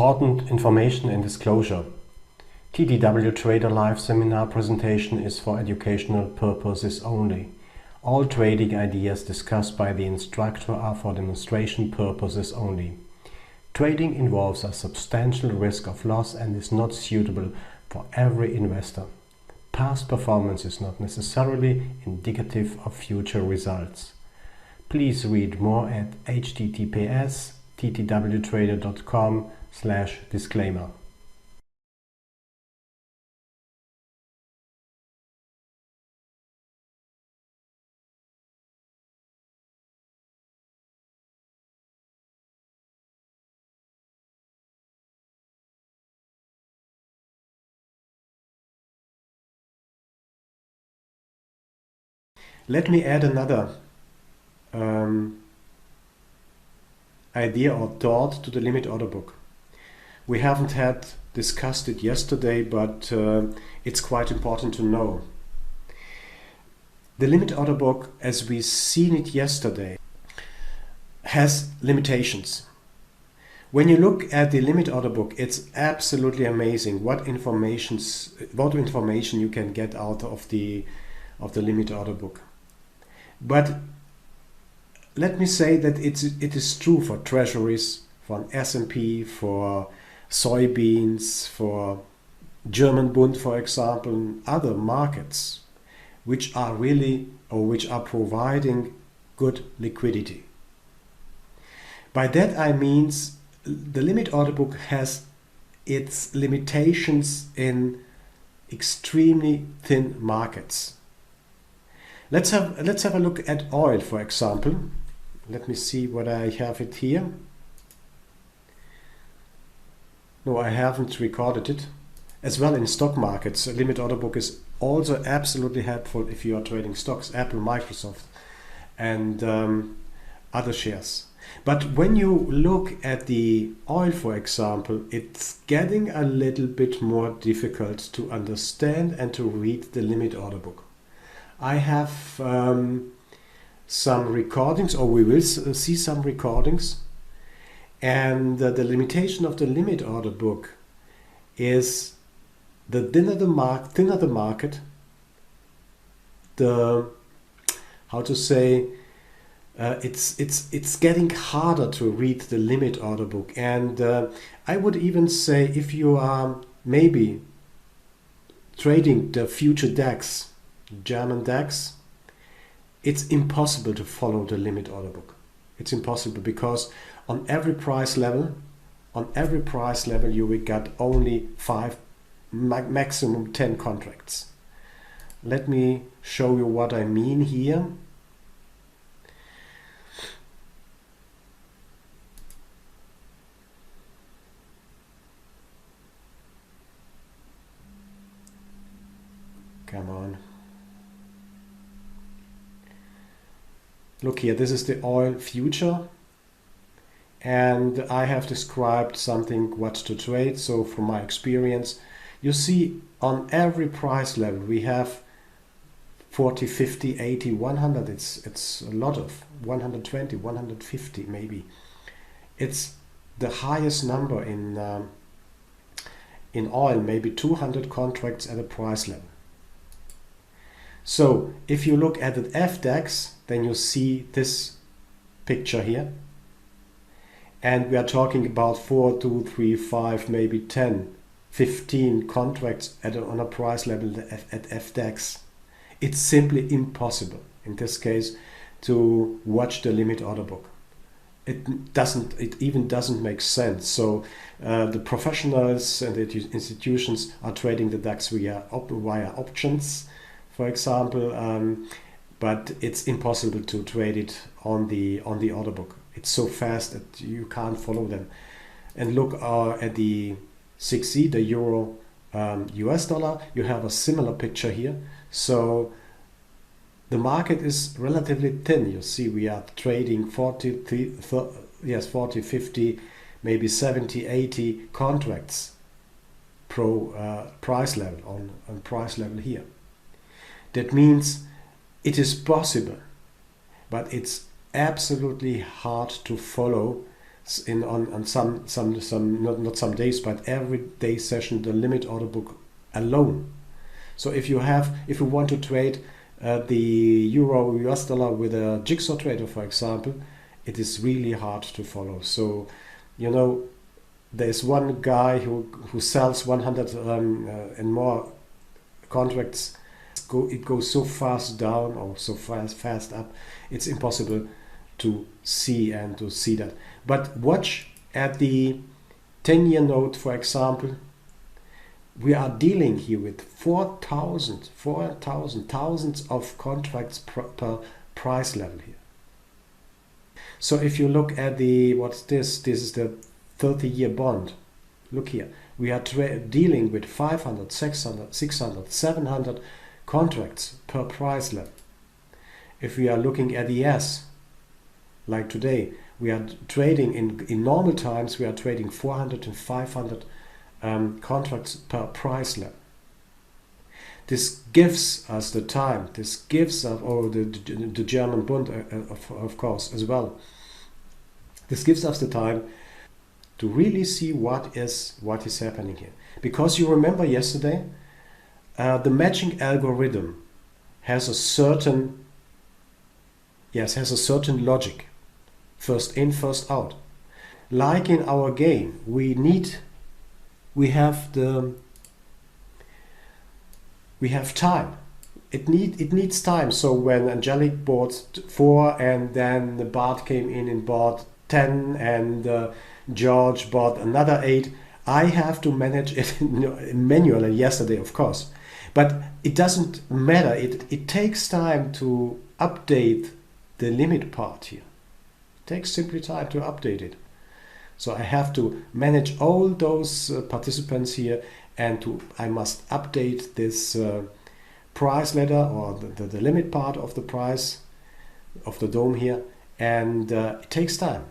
Important information and disclosure. TDW Trader Live seminar presentation is for educational purposes only. All trading ideas discussed by the instructor are for demonstration purposes only. Trading involves a substantial risk of loss and is not suitable for every investor. Past performance is not necessarily indicative of future results. Please read more at https://ttwtrader.com/disclaimer. Let me add another idea or thought to the limit order book. We haven't discussed it yesterday, but it's quite important to know. The limit order book, as we seen it yesterday, has limitations. When you look at the limit order book, it's absolutely amazing what information you can get out of the limit order book. But let me say that it is true for treasuries, for an S&P, for soybeans, for German Bund, for example, and other markets which are providing good liquidity. By that I mean the limit order book has its limitations in extremely thin markets. Let's have a look at oil, for example. Let me see what I have it here. No, I haven't recorded it. As well in stock markets, a limit order book is also absolutely helpful if you are trading stocks, Apple, Microsoft, and other shares. But when you look at the oil, for example, it's getting a little bit more difficult to understand and to read the limit order book. I have some recordings, or we will see some recordings, and the limitation of the limit order book is the thinner the market, it's getting harder to read the limit order book. And I would even say, if you are maybe trading the future DAX, German DAX, it's impossible to follow the limit order book. It's impossible because on every price level you will get only 5, maximum 10 contracts. Let me show you what I mean here. Come on. Look here, this is the oil future, and I have described something what to trade. So from my experience, you see on every price level we have 40, 50, 80, 100. It's a lot of 120, 150 maybe. It's the highest number in oil, maybe 200 contracts at a price level. So if you look at the FDAX, then you see this picture here. And we are talking about 4, 2, 3, 5, maybe 10, 15 contracts on a price level at FDAX. It's simply impossible in this case to watch the limit order book. It even doesn't make sense. So the professionals and the institutions are trading the DAX via options, for example, but it's impossible to trade it on the order book. It's so fast that you can't follow them. And look at the 6E, the euro US dollar. You have a similar picture here. So the market is relatively thin. You see, we are trading 40, 50, maybe 70, 80 contracts pro price level on price level here. That means it is possible, but it's absolutely hard to follow on some not some days, but every day session, the limit order book alone. So if you want to trade the euro US dollar with a jigsaw trader, for example, it is really hard to follow. So there's one guy who sells 100 and more contracts. It goes so fast down or so fast up, it's impossible to see that. But watch at the 10-year note, for example. We are dealing here with 4,000 thousands of contracts per price level here. So if you look at what's this? This is the 30-year bond. Look here. We are dealing with 500, 600, 700 contracts per price level. If we are looking at the S, like today, we are trading in normal times, we are trading 400 and 500 contracts per price level. This gives us the time. This gives us, the German Bund, of course, as well. This gives us the time to really see what is happening here. Because you remember yesterday, the matching algorithm has a certain logic. First in, first out. Like in our game, we have time. It needs time. So when Angelic bought 4 and then the Bart came in and bought 10 and George bought another 8, I have to manage it manually yesterday, of course. But it doesn't matter. It takes time to update the limit part here. It takes simply time to update it. So I have to manage all those participants here, and I must update this price ladder or the limit part of the price of the dome here, and it takes time.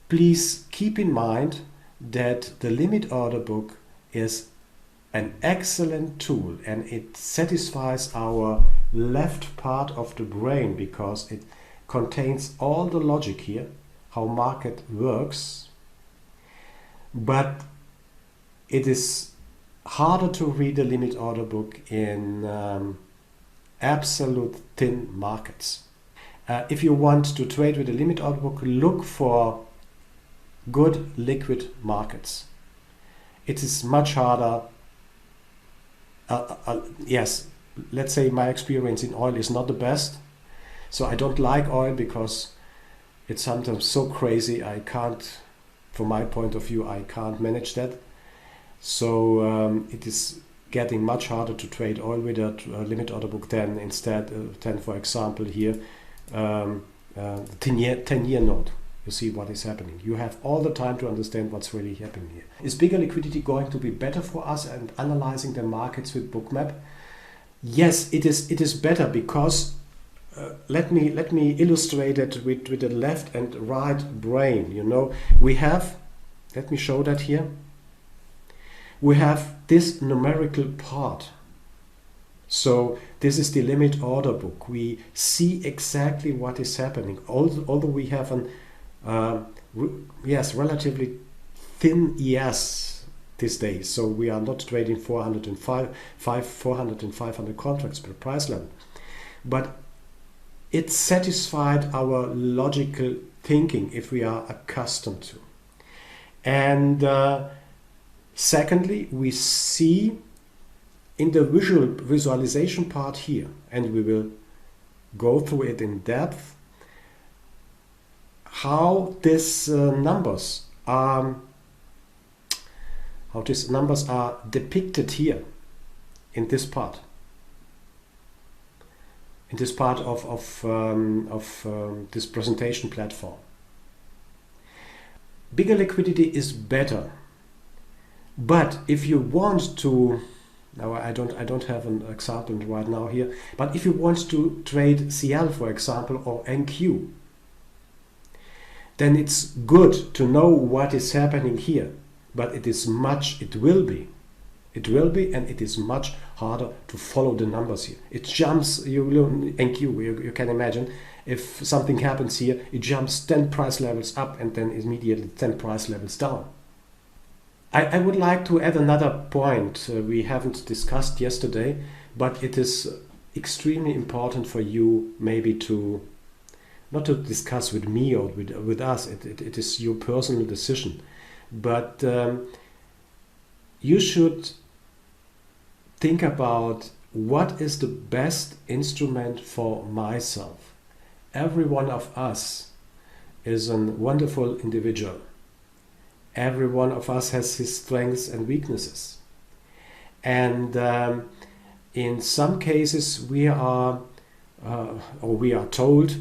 Please keep in mind that the limit order book is an excellent tool, and it satisfies our left part of the brain because it contains all the logic here, how market works. But it is harder to read the limit order book in absolute thin markets. If you want to trade with the limit order book, look for good liquid markets. It is much harder. Yes, let's say my experience in oil is not the best. So I don't like oil because it's sometimes so crazy. I can't, from my point of view, I can't manage that. So it is getting much harder to trade oil with a limit order book than for example, here, the 10-year note. You see what is happening. You have all the time to understand what's really happening here. Is bigger liquidity going to be better for us and analyzing the markets with bookmap? Yes, it is better because let me illustrate it with the left and right brain. We have, let me show that here. We have this numerical part. So this is the limit order book. We see exactly what is happening. Although we have an relatively thin ES these days. So we are not trading 400 and 500 contracts per price level. But it satisfied our logical thinking if we are accustomed to. And secondly, we see in the visualization part here, and we will go through it in depth, how these numbers are depicted here in this part. In this part of this presentation platform. Bigger liquidity is better, but if you want to, now I don't have an example right now here, but if you want to trade CL, for example, or NQ, then it's good to know what is happening here, but it will be It will be, and it is much harder to follow the numbers here. It jumps, you can imagine, if something happens here, it jumps 10 price levels up and then immediately 10 price levels down. I would like to add another point we haven't discussed yesterday, but it is extremely important for you maybe to, not to discuss with me or with us, it is your personal decision, but you should think about what is the best instrument for myself. Every one of us is a wonderful individual. Every one of us has his strengths and weaknesses. And in some cases we are told